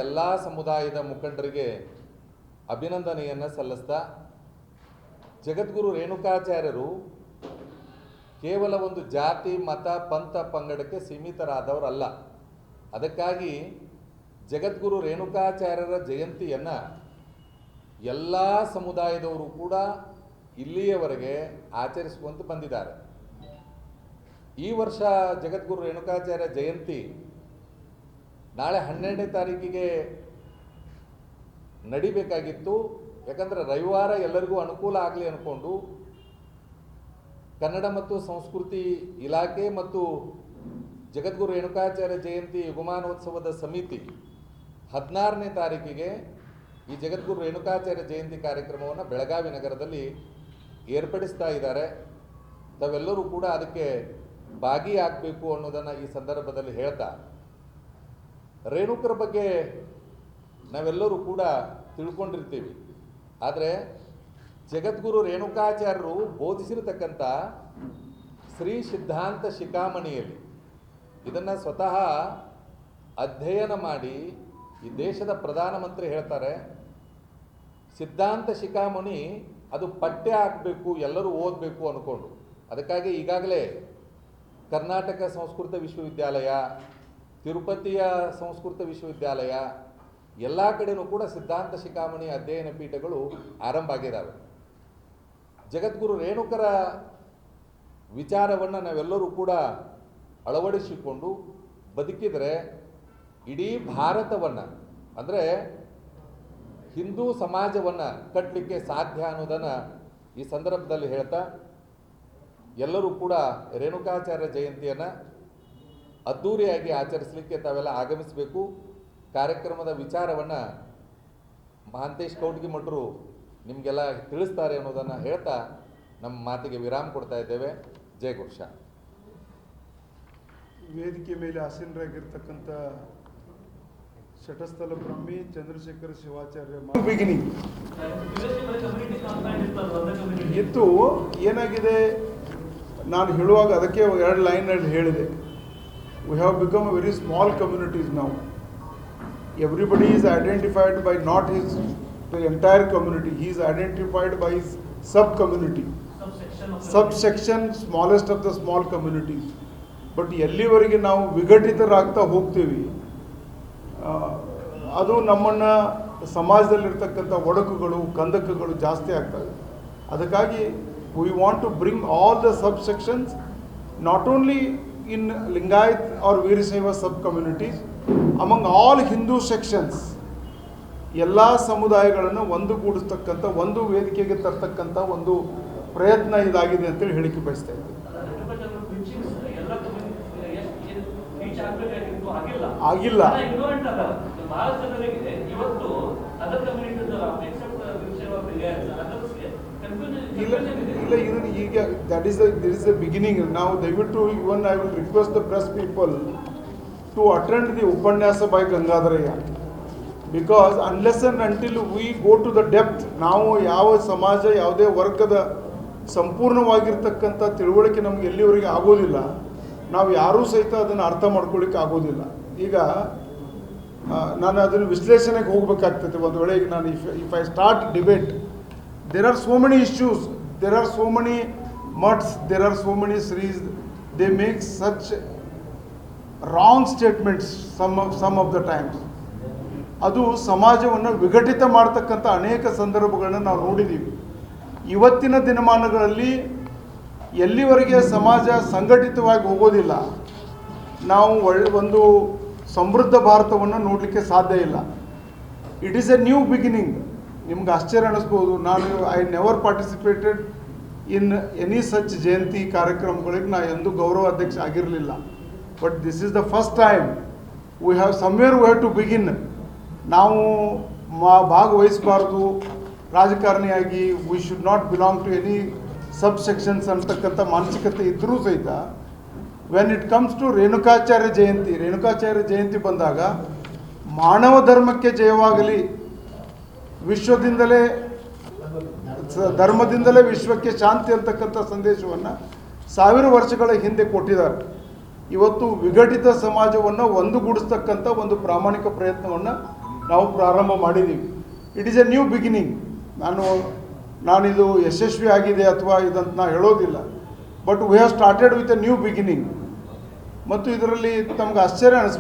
ಎಲ್ಲ ಸಮುದಾಯದ ಮುಖಂಡರಿಗೆ ಅಭಿನಂದನೆಯನ್ನು ಸಲ್ಲಿಸ್ತಾ, ಜಗದ್ಗುರು ರೇಣುಕಾಚಾರ್ಯರು ಕೇವಲ ಒಂದು ಜಾತಿ ಮತ ಪಂಥ ಪಂಗಡಕ್ಕೆ ಸೀಮಿತರಾದವರಲ್ಲ. ಅದಕ್ಕಾಗಿ ಜಗದ್ಗುರು ರೇಣುಕಾಚಾರ್ಯರ ಜಯಂತಿಯನ್ನು ಎಲ್ಲ ಸಮುದಾಯದವರು ಕೂಡ ಇಲ್ಲಿಯವರೆಗೆ ಆಚರಿಸುವಂತೆ ಬಂದಿದ್ದಾರೆ. ಈ ವರ್ಷ ಜಗದ್ಗುರು ರೇಣುಕಾಚಾರ್ಯ ಜಯಂತಿ ನಾಳೆ 12ನೇ ತಾರೀಕಿಗೆ ನಡಿಬೇಕಾಗಿತ್ತು. ಯಾಕಂದರೆ ರವಿವಾರ ಎಲ್ಲರಿಗೂ ಅನುಕೂಲ ಆಗಲಿ ಅಂದ್ಕೊಂಡು ಕನ್ನಡ ಮತ್ತು ಸಂಸ್ಕೃತಿ ಇಲಾಖೆ ಮತ್ತು ಜಗದ್ಗುರು ರೇಣುಕಾಚಾರ್ಯ ಜಯಂತಿ ಯುಗಮಾನೋತ್ಸವದ ಸಮಿತಿ 16ನೇ ತಾರೀಕಿಗೆ ಈ ಜಗದ್ಗುರು ರೇಣುಕಾಚಾರ್ಯ ಜಯಂತಿ ಕಾರ್ಯಕ್ರಮವನ್ನು ಬೆಳಗಾವಿ ನಗರದಲ್ಲಿ ಏರ್ಪಡಿಸ್ತಾ ಇದ್ದಾರೆ. ತಾವೆಲ್ಲರೂ ಕೂಡ ಅದಕ್ಕೆ ಭಾಗಿಯಾಗಬೇಕು ಅನ್ನೋದನ್ನು ಈ ಸಂದರ್ಭದಲ್ಲಿ ಹೇಳ್ತಾ, ರೇಣುಕರ ಬಗ್ಗೆ ನಾವೆಲ್ಲರೂ ಕೂಡ ತಿಳ್ಕೊಂಡಿರ್ತೀವಿ. ಆದರೆ ಜಗದ್ಗುರು ರೇಣುಕಾಚಾರ್ಯರು ಬೋಧಿಸಿರತಕ್ಕಂಥ ಶ್ರೀ ಸಿದ್ಧಾಂತ ಶಿಖಾಮಣಿಯಲ್ಲಿ ಇದನ್ನು ಸ್ವತಃ ಅಧ್ಯಯನ ಮಾಡಿ ಈ ದೇಶದ ಪ್ರಧಾನಮಂತ್ರಿ ಹೇಳ್ತಾರೆ, ಸಿದ್ಧಾಂತ ಶಿಖಾಮಣಿ ಅದು ಪಠ್ಯ ಆಗಬೇಕು, ಎಲ್ಲರೂ ಓದಬೇಕು ಅಂದ್ಕೊಂಡು. ಅದಕ್ಕಾಗಿ ಈಗಾಗಲೇ ಕರ್ನಾಟಕ ಸಂಸ್ಕೃತ ವಿಶ್ವವಿದ್ಯಾಲಯ, ತಿರುಪತಿಯ ಸಂಸ್ಕೃತ ವಿಶ್ವವಿದ್ಯಾಲಯ ಎಲ್ಲ ಕಡೆಯೂ ಕೂಡ ಸಿದ್ಧಾಂತ ಶಿಖಾಮಣಿ ಅಧ್ಯಯನ ಪೀಠಗಳು ಆರಂಭ ಆಗಿದ್ದಾವೆ. ಜಗದ್ಗುರು ರೇಣುಕರ ವಿಚಾರವನ್ನು ನಾವೆಲ್ಲರೂ ಕೂಡ ಅಳವಡಿಸಿಕೊಂಡು ಬದುಕಿದರೆ ಇಡೀ ಭಾರತವನ್ನು, ಅಂದರೆ ಹಿಂದೂ ಸಮಾಜವನ್ನು ಕಟ್ಟಲಿಕ್ಕೆ ಸಾಧ್ಯ ಅನ್ನೋದನ್ನು ಈ ಸಂದರ್ಭದಲ್ಲಿ ಹೇಳ್ತಾ, ಎಲ್ಲರೂ ಕೂಡ ರೇಣುಕಾಚಾರ್ಯ ಜಯಂತಿಯನ್ನು ಅದ್ಧೂರಿಯಾಗಿ ಆಚರಿಸಲಿಕ್ಕೆ ತಾವೆಲ್ಲ ಆಗಮಿಸಬೇಕು. ಕಾರ್ಯಕ್ರಮದ ವಿಚಾರವನ್ನು ಮಹಾಂತೇಶ್ ಕೌಟಗಿಮಠರು ನಿಮಗೆಲ್ಲ ತಿಳಿಸ್ತಾರೆ ಅನ್ನೋದನ್ನು ಹೇಳ್ತಾ ನಮ್ಮ ಮಾತಿಗೆ ವಿರಾಮ ಕೊಡ್ತಾ ಇದ್ದೇವೆ. ಜೈ ಗುರುಷಾ. ವೇದಿಕೆ ಮೇಲೆ ಆಸೀನರಾಗಿರ್ತಕ್ಕಂಥ ಶಟಸ್ಥಲ ಬ್ರಹ್ಮಿ ಚಂದ್ರಶೇಖರ ಶಿವಾಚಾರ್ಯ ಬಿಗಿನಿಂಗ್ ಇತ್ತು. ಏನಾಗಿದೆ ನಾನು ಹೇಳುವಾಗ ಅದಕ್ಕೆ 2 ಲೈನಲ್ಲಿ ಹೇಳಿದೆ. We have become a very small communities now. Everybody is identified by not the entire community. He is identified by his sub-community. Subsection, smallest of the small communities. But ಎಲ್ಲಿವರೆಗೆ ನಾವು ವಿಘಟಿತರಾಗ್ತಾ ಹೋಗ್ತೀವಿ, ಅದು ನಮ್ಮನ್ನು ಸಮಾಜದಲ್ಲಿರ್ತಕ್ಕಂಥ ಒಡಕುಗಳು ಕಂದಕಗಳು ಜಾಸ್ತಿ ಆಗ್ತವೆ. ಅದಕ್ಕಾಗಿ we want to bring all the subsections, not only in Lingayat or Veerashaiva sub-communities, among all Hindu sections, ಎಲ್ಲ ಸಮುದಾಯಗಳನ್ನು ಒಂದುಗೂಡಿಸ್ತಕ್ಕಂಥ ಒಂದು ವೇದಿಕೆಗೆ ತರ್ತಕ್ಕಂಥ ಒಂದು ಪ್ರಯತ್ನ ಇದಾಗಿದೆ ಅಂತೇಳಿ ಹೇಳಿಕೆ ಬಯಸ್ತಾ ಇದ್ದೀನಿ. ಆಗಿಲ್ಲ ಇಲ್ಲ ಇದು ಈಗ that is the beginning. ನಾವು ದಯವಿಟ್ಟು even I will request the press people to attend the ಉಪನ್ಯಾಸ by Gangadharaiah, because unless and until we go to the depth, ನಾವು ಯಾವ ಸಮಾಜ ಯಾವುದೇ ವರ್ಗದ ಸಂಪೂರ್ಣವಾಗಿರ್ತಕ್ಕಂಥ ತಿಳುವಳಿಕೆ ನಮ್ಗೆ ಎಲ್ಲಿವರೆಗೆ ಆಗೋದಿಲ್ಲ, ನಾವು ಯಾರೂ ಸಹಿತ ಅದನ್ನು ಅರ್ಥ ಮಾಡ್ಕೊಳ್ಳಿಕ್ಕೆ ಆಗೋದಿಲ್ಲ. ಈಗ ನಾನು ಅದನ್ನು ವಿಶ್ಲೇಷಣೆಗೆ ಹೋಗಬೇಕಾಗ್ತದೆ. ಒಂದು ವೇಳೆ ಈಗ ನಾನು if I start debate, there are so many issues, there are so many mutts, there are so many Sris, they make such wrong statements some of the times. ಅದು ಸಮಾಜವನ್ನು ವಿಘಟಿತ ಮಾಡ್ತಕ್ಕಂಥ ಅನೇಕ ಸಂದರ್ಭಗಳನ್ನು ನಾವು ನೋಡಿದ್ದೀವಿ. ಇವತ್ತಿನ ದಿನಮಾನಗಳಲ್ಲಿ ಎಲ್ಲಿವರೆಗೆ ಸಮಾಜ ಸಂಘಟಿತವಾಗಿ ಹೋಗೋದಿಲ್ಲ, ನಾವು ಒಂದು ಸಮೃದ್ಧ ಭಾರತವನ್ನು ನೋಡಲಿಕ್ಕೆ ಸಾಧ್ಯ ಇಲ್ಲ. It is a new beginning. ನಿಮ್ಗೆ ಆಶ್ಚರ್ಯ ಅನ್ನಿಸ್ಬೋದು, ನಾನು I never participated in any such ಜಯಂತಿ ಕಾರ್ಯಕ್ರಮಗಳಿಗೆ ನಾನು ಎಂದೂ ಗೌರವ ಅಧ್ಯಕ್ಷ ಆಗಿರಲಿಲ್ಲ. But this is the first time we have somewhere we have to begin. ನಾವು ಭಾಗವಹಿಸಬಾರ್ದು ರಾಜಕಾರಣಿಯಾಗಿ, we should not belong to any subsections ಅಂತಕ್ಕಂಥ ಮಾನಸಿಕತೆ ಇದ್ದರೂ ಸಹಿತ when it comes to Renukacharya Jayanti ಬಂದಾಗ ಮಾನವ ಧರ್ಮಕ್ಕೆ ಜಯವಾಗಲಿ, ವಿಶ್ವದಿಂದಲೇ ಧರ್ಮದಿಂದಲೇ ವಿಶ್ವಕ್ಕೆ ಶಾಂತಿ ಅಂತಕ್ಕಂಥ ಸಂದೇಶವನ್ನು 1000 ವರ್ಷಗಳ ಹಿಂದೆ ಕೊಟ್ಟಿದ್ದಾರೆ. ಇವತ್ತು ವಿಘಟಿತ ಸಮಾಜವನ್ನು ಒಂದುಗೂಡಿಸ್ತಕ್ಕಂಥ ಒಂದು ಪ್ರಾಮಾಣಿಕ ಪ್ರಯತ್ನವನ್ನು ನಾವು ಪ್ರಾರಂಭ ಮಾಡಿದ್ದೀವಿ. It is a new beginning. ನಾನಿದು ಯಶಸ್ವಿ ಆಗಿದೆ ಅಥವಾ ಇದಂತ ನಾ ಹೇಳೋದಿಲ್ಲ, but we have started with a new beginning. ಮತ್ತು ಇದರಲ್ಲಿ ತಮ್ಗೆ ಆಶ್ಚರ್ಯ ಅನಿಸ್ಬೋದು.